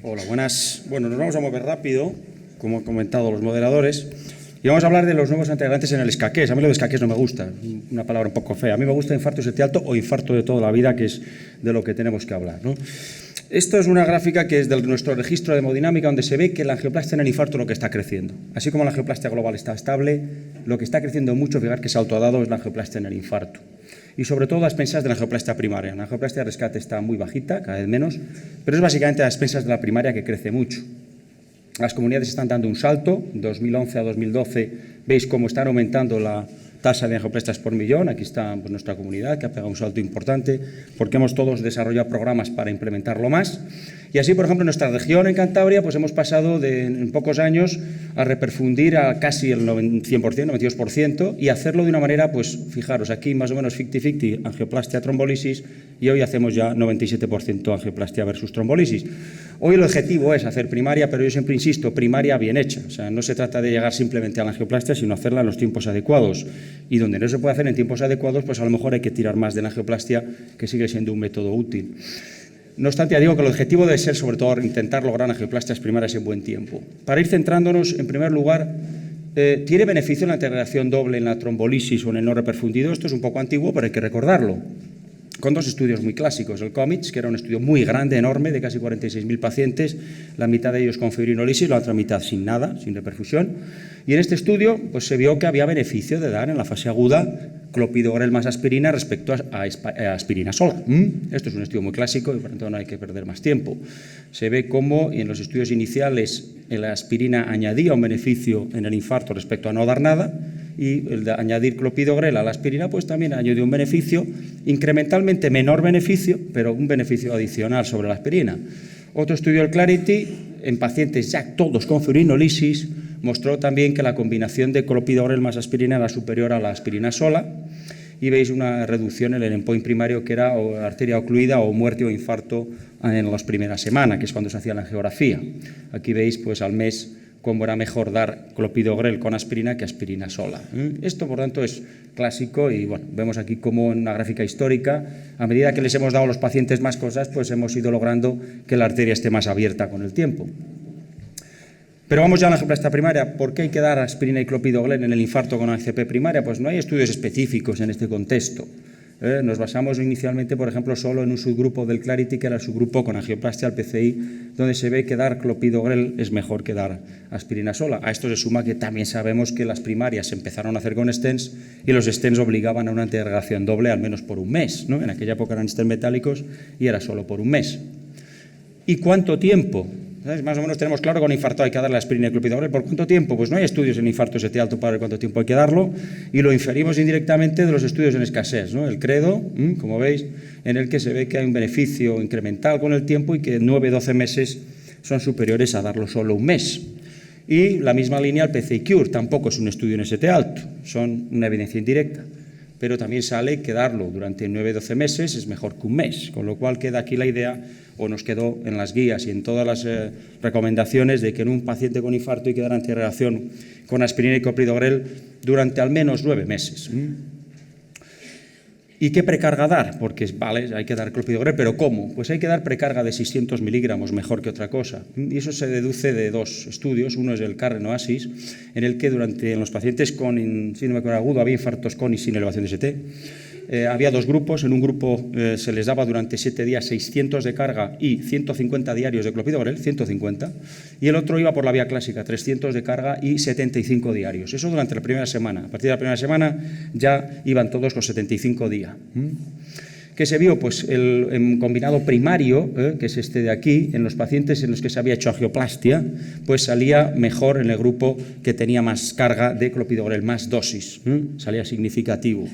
Hola, buenas. Bueno, nos vamos a mover rápido, como han comentado los moderadores, y vamos a hablar de los nuevos integrantes en el escaqués. A mí lo de escaqués no me gusta, una palabra un poco fea. A mí me gusta infarto septialto o infarto de toda la vida, que es de lo que tenemos que hablar, ¿no? Esto es una gráfica que es de nuestro registro de hemodinámica, donde se ve que la angioplastia en el infarto es lo que está creciendo. Así como la angioplastia global está estable, lo que está creciendo mucho, fijar que se ha autodado, es la angioplastia en el infarto. Y sobre todo a expensas de la angioplastia primaria. La angioplastia de rescate está muy bajita, cada vez menos, pero es básicamente a expensas de la primaria, que crece mucho. Las comunidades están dando un salto. 2011 a 2012 veis cómo están aumentando la tasa de angioplastias por millón. Aquí está pues, nuestra comunidad, que ha pegado un salto importante, porque hemos todos desarrollado programas para implementarlo más. Y así, por ejemplo, en nuestra región, en Cantabria, pues hemos pasado en pocos años a reperfundir a casi el 100%, 92%, y hacerlo de una manera, pues fijaros, aquí más o menos 50-50 angioplastia trombolisis, y hoy hacemos ya 97% angioplastia versus trombolisis. Hoy el objetivo es hacer primaria, pero yo siempre insisto, primaria bien hecha. O sea, no se trata de llegar simplemente a la angioplastia, sino hacerla en los tiempos adecuados. Y donde no se puede hacer en tiempos adecuados, pues a lo mejor hay que tirar más de la angioplastia, que sigue siendo un método útil. No obstante, ya digo que el objetivo debe ser, sobre todo, intentar lograr angioplastias primarias en buen tiempo. Para ir centrándonos, en primer lugar, ¿tiene beneficio la integración doble en la trombolisis o en el no reperfundido? Esto es un poco antiguo, pero hay que recordarlo. Con dos estudios muy clásicos. El COMITS, que era un estudio muy grande, enorme, de casi 46.000 pacientes, la mitad de ellos con fibrinolisis, la otra mitad sin nada, sin reperfusión. Y en este estudio pues, se vio que había beneficio de dar en la fase aguda clopidogrel más aspirina respecto a aspirina sola. Esto es un estudio muy clásico y por lo tanto no hay que perder más tiempo. Se ve cómo en los estudios iniciales la aspirina añadía un beneficio en el infarto respecto a no dar nada, y el de añadir clopidogrel a la aspirina pues también añadió un beneficio, incrementalmente menor beneficio, pero un beneficio adicional sobre la aspirina. Otro estudio, el Clarity, en pacientes ya todos con fibrinolisis, mostró también que la combinación de clopidogrel más aspirina era superior a la aspirina sola, y veis una reducción en el endpoint primario, que era o arteria ocluida o muerte o infarto en las primeras semanas, que es cuando se hacía la angiografía. Aquí veis pues al mes cómo era mejor dar clopidogrel con aspirina que aspirina sola. Esto, por tanto, es clásico y bueno, vemos aquí cómo en una gráfica histórica, a medida que les hemos dado a los pacientes más cosas, pues hemos ido logrando que la arteria esté más abierta con el tiempo. Pero vamos ya a la angioplastia primaria. ¿Por qué hay que dar aspirina y clopidogrel en el infarto con ACP primaria? Pues no hay estudios específicos en este contexto. Nos basamos inicialmente, por ejemplo, solo en un subgrupo del Clarity, que era el subgrupo con angioplastia al PCI, donde se ve que dar clopidogrel es mejor que dar aspirina sola. A esto se suma que también sabemos que las primarias se empezaron a hacer con stents y los stents obligaban a una integración doble al menos por un mes, ¿no? En aquella época eran stents metálicos y era solo por un mes. ¿Y cuánto tiempo? ¿Sabes? Más o menos tenemos claro que con infarto hay que darle aspirina y clopidogrel. ¿Por cuánto tiempo? Pues no hay estudios en infarto septialto para ver cuánto tiempo hay que darlo, y lo inferimos indirectamente de los estudios en escasez, ¿no? El CREDO, como veis, en el que se ve que hay un beneficio incremental con el tiempo y que 9-12 meses son superiores a darlo solo un mes. Y la misma línea al PCI Cure, tampoco es un estudio en ST alto, son una evidencia indirecta. Pero también sale que darlo durante 9-12 meses es mejor que un mes, con lo cual queda aquí la idea, o nos quedó en las guías y en todas las recomendaciones, de que en un paciente con infarto hay que dar antirradiación con aspirina y clopidogrel durante al menos 9 meses. ¿Y qué precarga dar? Porque vale, hay que dar clopidogrel, pero ¿cómo? Pues hay que dar precarga de 600 miligramos, mejor que otra cosa. Y eso se deduce de dos estudios. Uno es el Current Oasis, en el que en los pacientes con síndrome coronariano agudo había infartos con y sin elevación de ST. Había dos grupos. En un grupo se les daba durante 7 días 600 de carga y 150 diarios de clopidogrel, 150, y el otro iba por la vía clásica, 300 de carga y 75 diarios. Eso durante la primera semana. A partir de la primera semana ya iban todos los 75 días. ¿Qué se vio? Pues el combinado primario, que es este de aquí, en los pacientes en los que se había hecho angioplastia, pues salía mejor en el grupo que tenía más carga de clopidogrel, más dosis, salía significativo.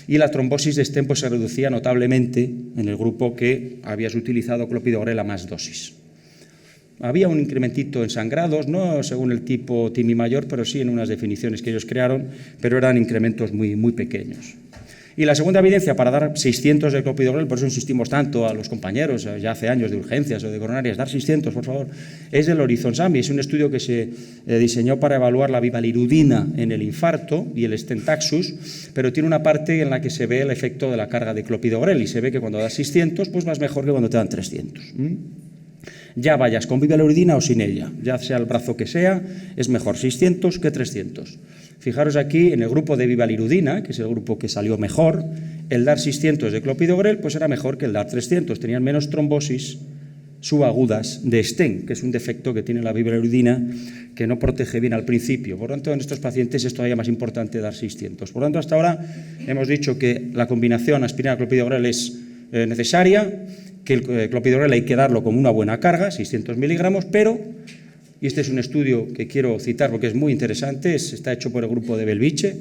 Y la trombosis de stent pues se reducía notablemente en el grupo que habías utilizado clopidogrel a más dosis. Había un incrementito en sangrados, no según el tipo TIMI mayor, pero sí en unas definiciones que ellos crearon, pero eran incrementos muy, muy pequeños. Y la segunda evidencia para dar 600 de clopidogrel, por eso insistimos tanto a los compañeros, ya hace años, de urgencias o de coronarias, dar 600, por favor, es del Horizon SAMI. Es un estudio que se diseñó para evaluar la vivalirudina en el infarto y el stentaxus, pero tiene una parte en la que se ve el efecto de la carga de clopidogrel y se ve que cuando das 600, pues vas mejor que cuando te dan 300. Ya vayas con vivaluridina o sin ella, ya sea el brazo que sea, es mejor 600 que 300. Fijaros aquí en el grupo de vivalirudina, que es el grupo que salió mejor, el dar 600 de clopidogrel pues era mejor que el dar 300, tenían menos trombosis subagudas de Sten, que es un defecto que tiene la vivalirudina que no protege bien al principio. Por lo tanto, en estos pacientes es todavía más importante dar 600. Por lo tanto, hasta ahora hemos dicho que la combinación aspirina-clopidogrel es necesaria, que el clopidogrel hay que darlo como una buena carga, 600 miligramos, pero, y este es un estudio que quiero citar porque es muy interesante, está hecho por el grupo de Belviche,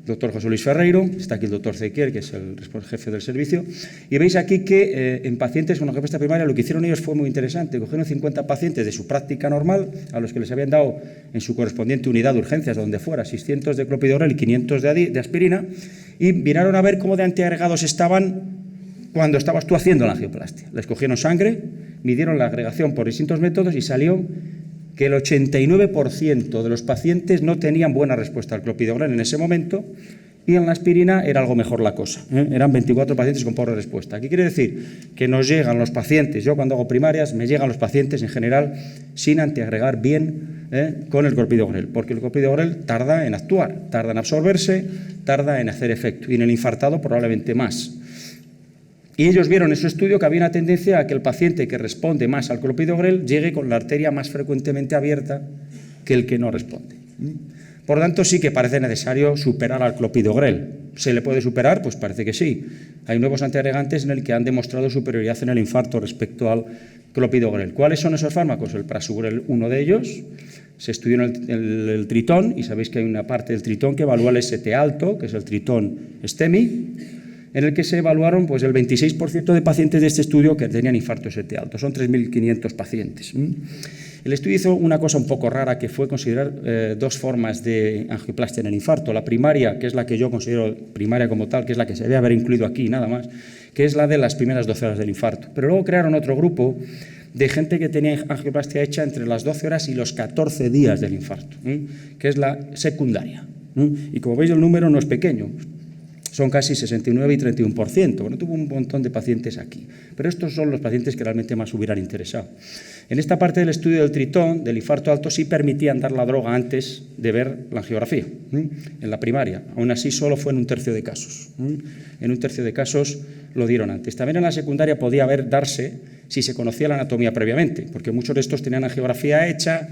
doctor José Luis Ferreiro, está aquí el doctor Zequier, que es el jefe del servicio, y veis aquí que en pacientes con angioplastia primaria lo que hicieron ellos fue muy interesante. Cogieron 50 pacientes de su práctica normal, a los que les habían dado en su correspondiente unidad de urgencias, donde fuera, 600 de clopidogrel y 500 de aspirina, y miraron a ver cómo de antiagregados estaban cuando estabas tú haciendo la angioplastia. Les cogieron sangre, midieron la agregación por distintos métodos y salió que el 89% de los pacientes no tenían buena respuesta al clopidogrel en ese momento y en la aspirina era algo mejor la cosa. Eran 24 pacientes con pobre respuesta. ¿Qué quiere decir? Que nos llegan los pacientes, yo cuando hago primarias, me llegan los pacientes en general sin antiagregar bien con el clopidogrel, porque el clopidogrel tarda en actuar, tarda en absorberse, tarda en hacer efecto y en el infartado probablemente más. Y ellos vieron en su estudio que había una tendencia a que el paciente que responde más al clopidogrel llegue con la arteria más frecuentemente abierta que el que no responde. Por lo tanto, sí que parece necesario superar al clopidogrel. ¿Se le puede superar? Pues parece que sí. Hay nuevos antiagregantes en el que han demostrado superioridad en el infarto respecto al clopidogrel. ¿Cuáles son esos fármacos? El prasugrel, uno de ellos. Se estudió en el tritón y sabéis que hay una parte del tritón que evalúa el ST alto, que es el tritón STEMI, en el que se evaluaron pues, el 26% de pacientes de este estudio que tenían infarto ST alto. Son 3.500 pacientes. El estudio hizo una cosa un poco rara, que fue considerar dos formas de angioplastia en el infarto. La primaria, que es la que yo considero primaria como tal, que es la que se debe haber incluido aquí, nada más, que es la de las primeras 12 horas del infarto. Pero luego crearon otro grupo de gente que tenía angioplastia hecha entre las 12 horas y los 14 días del infarto, que es la secundaria. Y como veis, el número no es pequeño. Son casi 69 y 31%. Bueno, tuvo un montón de pacientes aquí. Pero estos son los pacientes que realmente más hubieran interesado. En esta parte del estudio del tritón, del infarto alto, sí permitían dar la droga antes de ver la angiografía, en la primaria. Aún así, solo fue en un tercio de casos. En un tercio de casos lo dieron antes. También en la secundaria podía darse si se conocía la anatomía previamente, porque muchos de estos tenían angiografía hecha.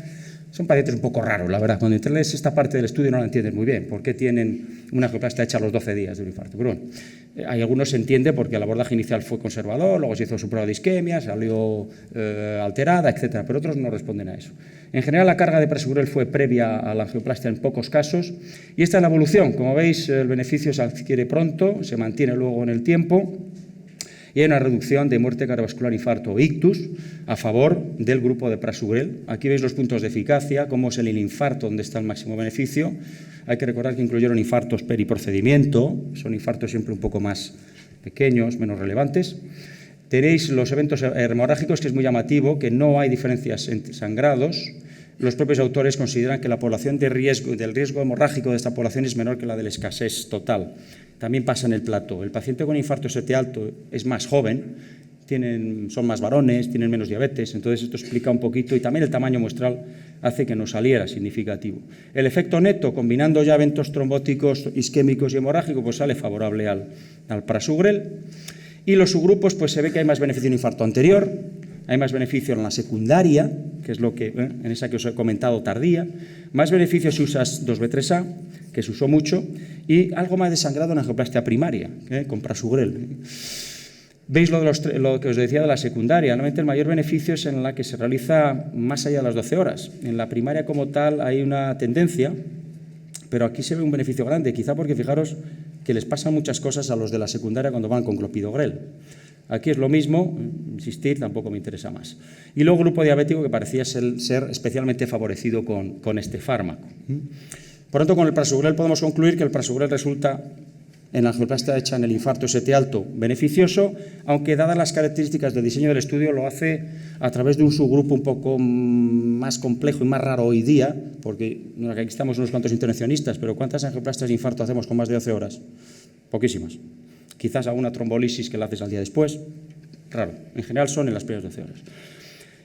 Son pacientes un poco raros, la verdad. Cuando entiendes esta parte del estudio no la entiendes muy bien. ¿Por qué tienen una angioplastia hecha a los 12 días del infarto? Pero bueno, hay algunos se entiende porque el abordaje inicial fue conservador, luego se hizo su prueba de isquemia, salió alterada, etcétera. Pero otros no responden a eso. En general, la carga de prasugrel fue previa a la angioplastia en pocos casos. Y esta es la evolución. Como veis, el beneficio se adquiere pronto, se mantiene luego en el tiempo. Y hay una reducción de muerte cardiovascular, infarto o ictus a favor del grupo de prasugrel. Aquí veis los puntos de eficacia, cómo es el infarto donde está el máximo beneficio. Hay que recordar que incluyeron infartos periprocedimiento, son infartos siempre un poco más pequeños, menos relevantes. Tenéis los eventos hemorrágicos, que es muy llamativo, que no hay diferencias entre sangrados. Los propios autores consideran que la población del riesgo hemorrágico de esta población es menor que la del escasez total. También pasa en el plató. El paciente con infarto ST alto es más joven, son más varones, tienen menos diabetes, entonces esto explica un poquito, y también el tamaño muestral hace que no saliera significativo. El efecto neto, combinando ya eventos trombóticos, isquémicos y hemorrágicos, pues sale favorable al prasugrel. Y los subgrupos, pues se ve que hay más beneficio en infarto anterior, hay más beneficio en la secundaria, que es lo que, en esa que os he comentado tardía, más beneficio si usas 2B3A, que se usó mucho, y algo más de sangrado en angioplastia primaria, con prasugrel. Veis lo que os decía de la secundaria. Normalmente el mayor beneficio es en la que se realiza más allá de las 12 horas. En la primaria como tal hay una tendencia, pero aquí se ve un beneficio grande, quizá porque fijaros que les pasan muchas cosas a los de la secundaria cuando van con clopidogrel. Aquí es lo mismo, insistir, tampoco me interesa más. Y luego grupo diabético que parecía ser especialmente favorecido con este fármaco. Por lo tanto, con el prasugrel podemos concluir que el prasugrel resulta en la angioplastia hecha en el infarto ST alto beneficioso, aunque dadas las características del diseño del estudio lo hace a través de un subgrupo un poco más complejo y más raro hoy día, porque aquí estamos unos cuantos intervencionistas, pero ¿cuántas angioplastias de infarto hacemos con más de 12 horas? Poquísimas. Quizás alguna trombolisis que la haces al día después, raro. En general son en las primeras 12 horas.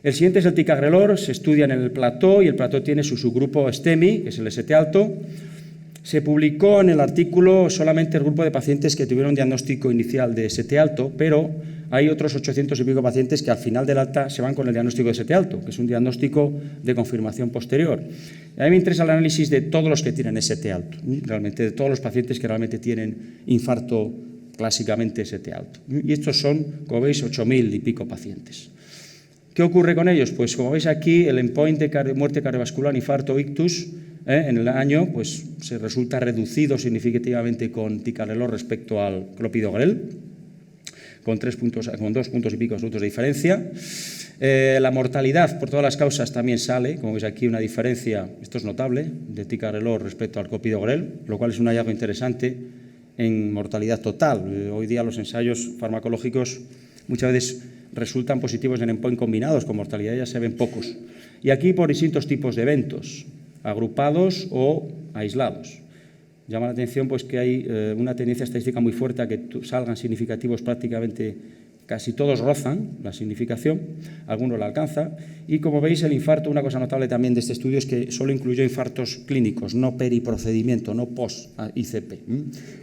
El siguiente es el ticagrelor, se estudia en el plató y el plató tiene su subgrupo STEMI, que es el ST alto. Se publicó en el artículo solamente el grupo de pacientes que tuvieron diagnóstico inicial de ST alto, pero hay otros 800 y pico pacientes que al final del alta se van con el diagnóstico de ST alto, que es un diagnóstico de confirmación posterior. A mí me interesa el análisis de todos los que tienen ST alto, realmente de todos los pacientes que realmente tienen infarto clásicamente ST alto. Y estos son, como veis, 8.000 y pico pacientes. ¿Qué ocurre con ellos? Pues como veis aquí, el endpoint de muerte cardiovascular, infarto, ictus, en el año, pues se resulta reducido significativamente con ticagrelor respecto al clopidogrel, con 2 puntos y pico absolutos de diferencia. La mortalidad por todas las causas también sale, como veis aquí una diferencia, esto es notable, de ticagrelor respecto al clopidogrel, lo cual es un hallazgo interesante en mortalidad total. Hoy día los ensayos farmacológicos muchas veces resultan positivos en endpoint combinados, con mortalidad ya se ven pocos. Y aquí por distintos tipos de eventos, agrupados o aislados. Llama la atención pues, que hay una tendencia estadística muy fuerte a que salgan significativos prácticamente, casi todos rozan la significación, algunos la alcanzan. Y como veis, el infarto, una cosa notable también de este estudio es que solo incluyó infartos clínicos, no periprocedimiento, no post-ICP.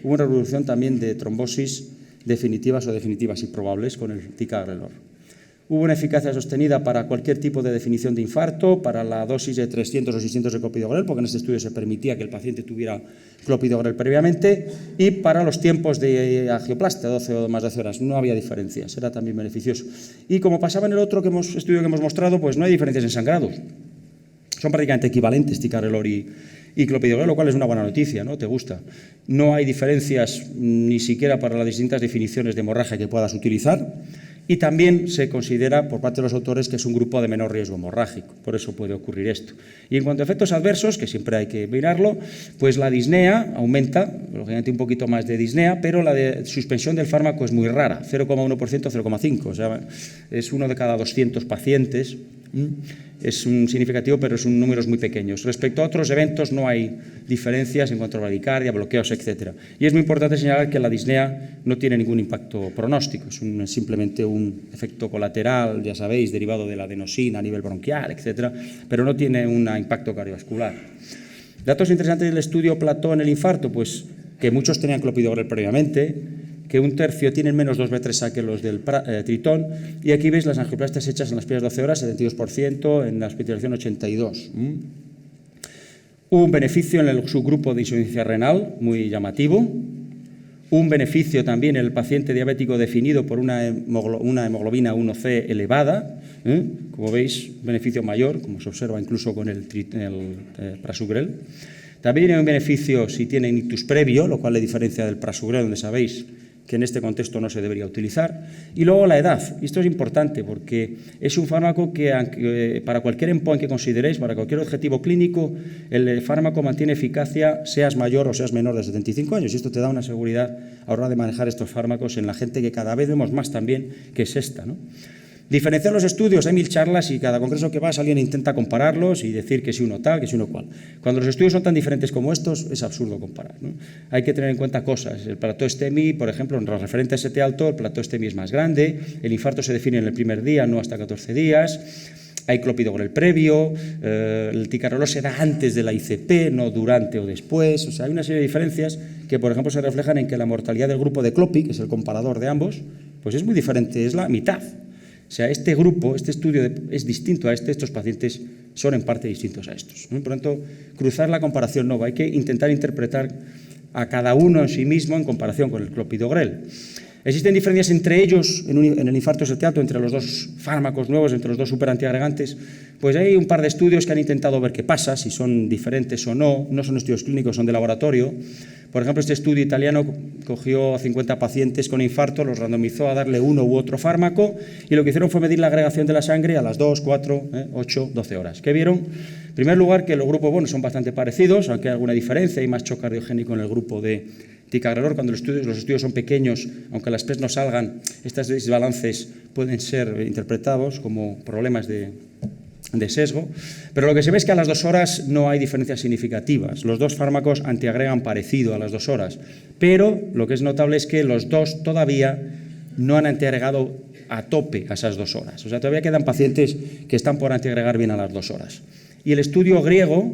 Hubo una reducción también de trombosis definitivas o definitivas y probables con el ticagrelor. Hubo una eficacia sostenida para cualquier tipo de definición de infarto, para la dosis de 300 o 600 de clopidogrel, porque en este estudio se permitía que el paciente tuviera clopidogrel previamente, y para los tiempos de angioplastia, 12 o más de 12 horas. No había diferencias, era también beneficioso. Y como pasaba en el otro estudio que hemos mostrado, pues no hay diferencias en sangrados. Son prácticamente equivalentes ticagrelor y clopidogrel, lo cual es una buena noticia, ¿no? ¿Te gusta? No hay diferencias ni siquiera para las distintas definiciones de hemorragia que puedas utilizar. Y también se considera por parte de los autores que es un grupo de menor riesgo hemorrágico, por eso puede ocurrir esto. Y en cuanto a efectos adversos, que siempre hay que mirarlo, pues la disnea aumenta, lógicamente un poquito más de disnea, pero la de suspensión del fármaco es muy rara, 0,1%, 0,5%, o sea, es uno de cada 200 pacientes. Es un significativo, pero son números muy pequeños. Respecto a otros eventos no hay diferencias en cuanto a bradicardia, bloqueos, etc. Y es muy importante señalar que la disnea no tiene ningún impacto pronóstico, es simplemente un efecto colateral, ya sabéis, derivado de la adenosina a nivel bronquial, etc., pero no tiene un impacto cardiovascular. Datos interesantes del estudio Plató en el infarto, pues que muchos tenían clopidogrel previamente, que un tercio tienen menos 2B3A que los del Tritón, y aquí veis las angioplastias hechas en las primeras 12 horas, 72%, en la hospitalización 82%. Hubo un beneficio en el subgrupo de insuficiencia renal, muy llamativo. Un beneficio también en el paciente diabético definido por una hemoglobina 1C elevada, como veis, beneficio mayor, como se observa incluso con el prasugrel. También hay un beneficio si tiene ictus previo, lo cual le diferencia del prasugrel, donde sabéis que en este contexto no se debería utilizar. Y luego la edad. Esto es importante porque es un fármaco que para cualquier endpoint que consideréis, para cualquier objetivo clínico, el fármaco mantiene eficacia, seas mayor o seas menor de 75 años. Y esto te da una seguridad a la hora de manejar estos fármacos en la gente que cada vez vemos más también, que es esta, ¿no? Diferenciar los estudios, hay 1000 charlas y cada congreso que vas alguien intenta compararlos y decir que si uno tal, que si uno cual. Cuando los estudios son tan diferentes como estos, es absurdo comparar, ¿no? Hay que tener en cuenta cosas. El plató STEMI, por ejemplo, en los referentes ST alto, el plató STEMI es más grande, el infarto se define en el primer día, no hasta 14 días. Hay clopidogrel previo, el ticagrelor se da antes de la ICP, no durante o después. O sea, hay una serie de diferencias que, por ejemplo, se reflejan en que la mortalidad del grupo de clopi, que es el comparador de ambos, pues es muy diferente, es la mitad. O sea, este grupo, este estudio es distinto a estos pacientes son en parte distintos a estos, ¿no? Por lo tanto, cruzar la comparación no va, hay que intentar interpretar a cada uno en sí mismo en comparación con el clopidogrel. ¿Existen diferencias entre ellos en el infarto ST alto, entre los dos fármacos nuevos, entre los dos superantiagregantes? Pues hay un par de estudios que han intentado ver qué pasa, si son diferentes o no. No son estudios clínicos, son de laboratorio. Por ejemplo, este estudio italiano cogió a 50 pacientes con infarto, los randomizó a darle uno u otro fármaco y lo que hicieron fue medir la agregación de la sangre a las 2, 4, 8, 12 horas. ¿Qué vieron? En primer lugar, que los grupos son bastante parecidos, aunque hay alguna diferencia, hay más shock cardiogénico en el grupo de ticagrelor. Cuando los estudios son pequeños, aunque las PES no salgan, estos desbalances pueden ser interpretados como problemas de sesgo, pero lo que se ve es que a las 2 horas no hay diferencias significativas. Los dos fármacos antiagregan parecido a las 2 horas, pero lo que es notable es que los dos todavía no han antiagregado a tope a esas 2 horas. O sea, todavía quedan pacientes que están por antiagregar bien a las 2 horas. Y el estudio griego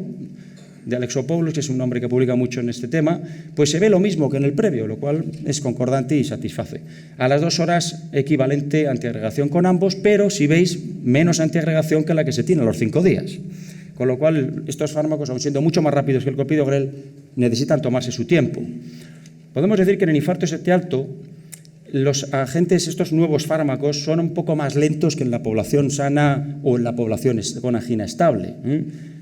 de Alexopoulos, que es un hombre que publica mucho en este tema, pues se ve lo mismo que en el previo, lo cual es concordante y satisface. A las 2 horas equivalente antiagregación con ambos, pero si veis, menos antiagregación que la que se tiene a los 5 días. Con lo cual, estos fármacos, aun siendo mucho más rápidos que el clopidogrel, necesitan tomarse su tiempo. Podemos decir que en el infarto ST alto, los agentes, estos nuevos fármacos, son un poco más lentos que en la población sana o en la población con angina estable.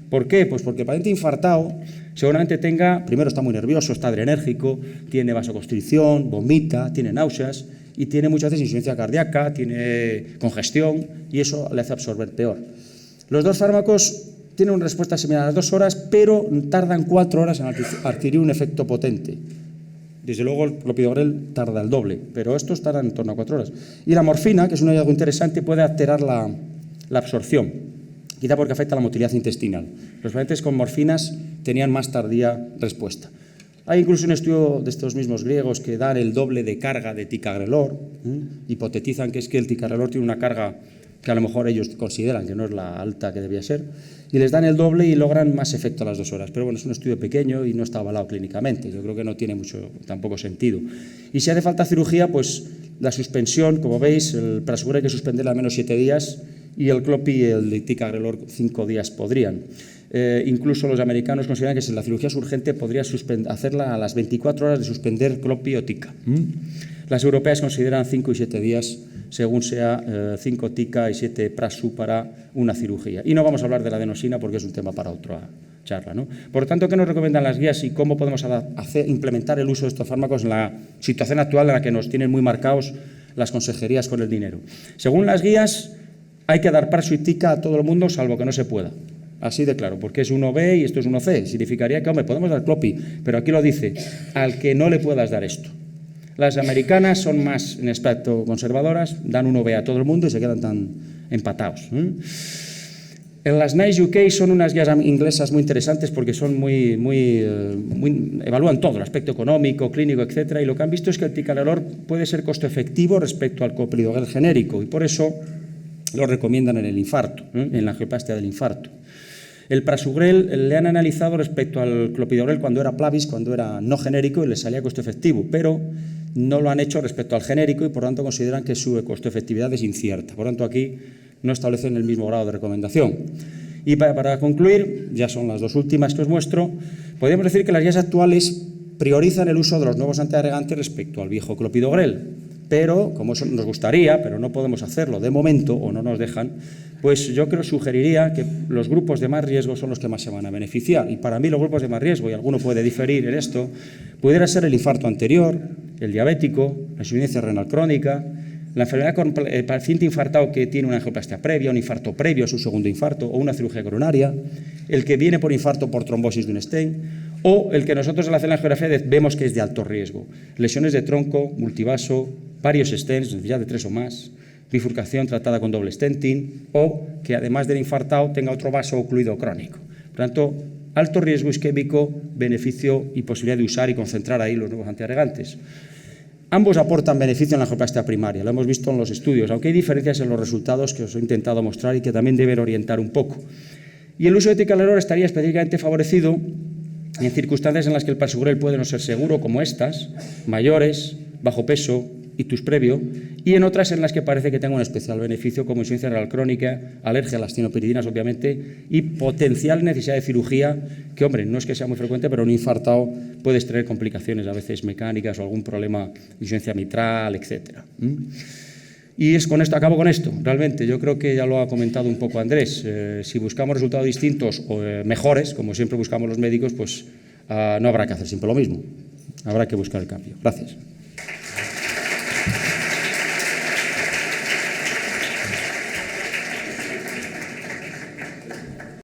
¿Por qué? Pues porque el paciente infartado seguramente tenga, primero está muy nervioso, está adrenérgico, tiene vasoconstricción, vomita, tiene náuseas y tiene muchas veces insuficiencia cardíaca, tiene congestión y eso le hace absorber peor. Los 2 fármacos tienen una respuesta similar a las 2 horas, pero tardan 4 horas en adquirir un efecto potente. Desde luego el clopidogrel tarda el doble, pero estos tardan en torno a 4 horas. Y la morfina, que es un hallazgo interesante, puede alterar la absorción, quizá porque afecta a la motilidad intestinal. Los pacientes con morfinas tenían más tardía respuesta. Hay incluso un estudio de estos mismos griegos que dan el doble de carga de ticagrelor, hipotetizan que es que el ticagrelor tiene una carga que a lo mejor ellos consideran que no es la alta que debía ser, y les dan el doble y logran más efecto a las 2 horas. Pero bueno, es un estudio pequeño y no está avalado clínicamente. Yo creo que no tiene mucho tampoco sentido. Y si hace falta cirugía, pues la suspensión, como veis, el prasugrel hay que suspenderla al menos 7 días y el clopi y el ticagrelor 5 días podrían. Incluso los americanos consideran que si la cirugía es urgente podría hacerla a las 24 horas de suspender clopi o tica. Las europeas consideran 5 y 7 días según sea 5 tica y 7 prasu para una cirugía. Y no vamos a hablar de la adenosina porque es un tema para otra charla, ¿no? Por tanto, ¿qué nos recomiendan las guías y cómo podemos implementar el uso de estos fármacos en la situación actual en la que nos tienen muy marcados las consejerías con el dinero? Según las guías, hay que dar prasu y tica a todo el mundo salvo que no se pueda. Así de claro, porque es 1B y esto es 1C. Significaría que, hombre, podemos dar clopi, pero aquí lo dice, al que no le puedas dar esto. Las americanas son más, en aspecto, conservadoras, dan 1B a todo el mundo y se quedan tan empatados. En las NICE UK son unas guías inglesas muy interesantes porque son evalúan todo, el aspecto económico, clínico, etcétera, y lo que han visto es que el ticagrelor puede ser costo efectivo respecto al clopidogrel genérico y por eso lo recomiendan en el infarto, en la angioplastia del infarto. El prasugrel le han analizado respecto al clopidogrel cuando era Plavis, cuando era no genérico y le salía costo efectivo, pero no lo han hecho respecto al genérico y por tanto consideran que su costo efectividad es incierta. Por tanto, aquí no establecen el mismo grado de recomendación. Y para concluir, ya son las 2 últimas que os muestro, podríamos decir que las guías actuales priorizan el uso de los nuevos antiagregantes respecto al viejo clopidogrel. Pero, como eso nos gustaría, pero no podemos hacerlo de momento o no nos dejan, pues yo sugeriría que los grupos de más riesgo son los que más se van a beneficiar. Y para mí los grupos de más riesgo, y alguno puede diferir en esto, pudiera ser el infarto anterior, el diabético, la insuficiencia renal crónica, la enfermedad con el paciente infartado que tiene una angioplastia previa, un infarto previo a su segundo infarto o una cirugía coronaria, el que viene por infarto por trombosis de un stent, o el que nosotros en la angiografía vemos que es de alto riesgo. Lesiones de tronco, multivaso, varios stents, ya de 3 o más, bifurcación tratada con doble stenting, o que además del infartado tenga otro vaso ocluido crónico. Por tanto, alto riesgo isquémico, beneficio y posibilidad de usar y concentrar ahí los nuevos antiagregantes. Ambos aportan beneficio en la angioplastia primaria, lo hemos visto en los estudios, aunque hay diferencias en los resultados que os he intentado mostrar y que también deben orientar un poco. Y el uso de ticagrelor estaría específicamente favorecido en circunstancias en las que el prasugrel puede no ser seguro, como estas, mayores, bajo peso, ictus previo, y en otras en las que parece que tenga un especial beneficio, como insuficiencia renal crónica, alergia a las tienopiridinas, obviamente, y potencial necesidad de cirugía, que, hombre, no es que sea muy frecuente, pero un infartado puedes tener complicaciones a veces mecánicas o algún problema de insuficiencia mitral, etcétera. Y con esto, acabo con esto, realmente, yo creo que ya lo ha comentado un poco Andrés, si buscamos resultados distintos o mejores, como siempre buscamos los médicos, pues no habrá que hacer siempre lo mismo, habrá que buscar el cambio. Gracias.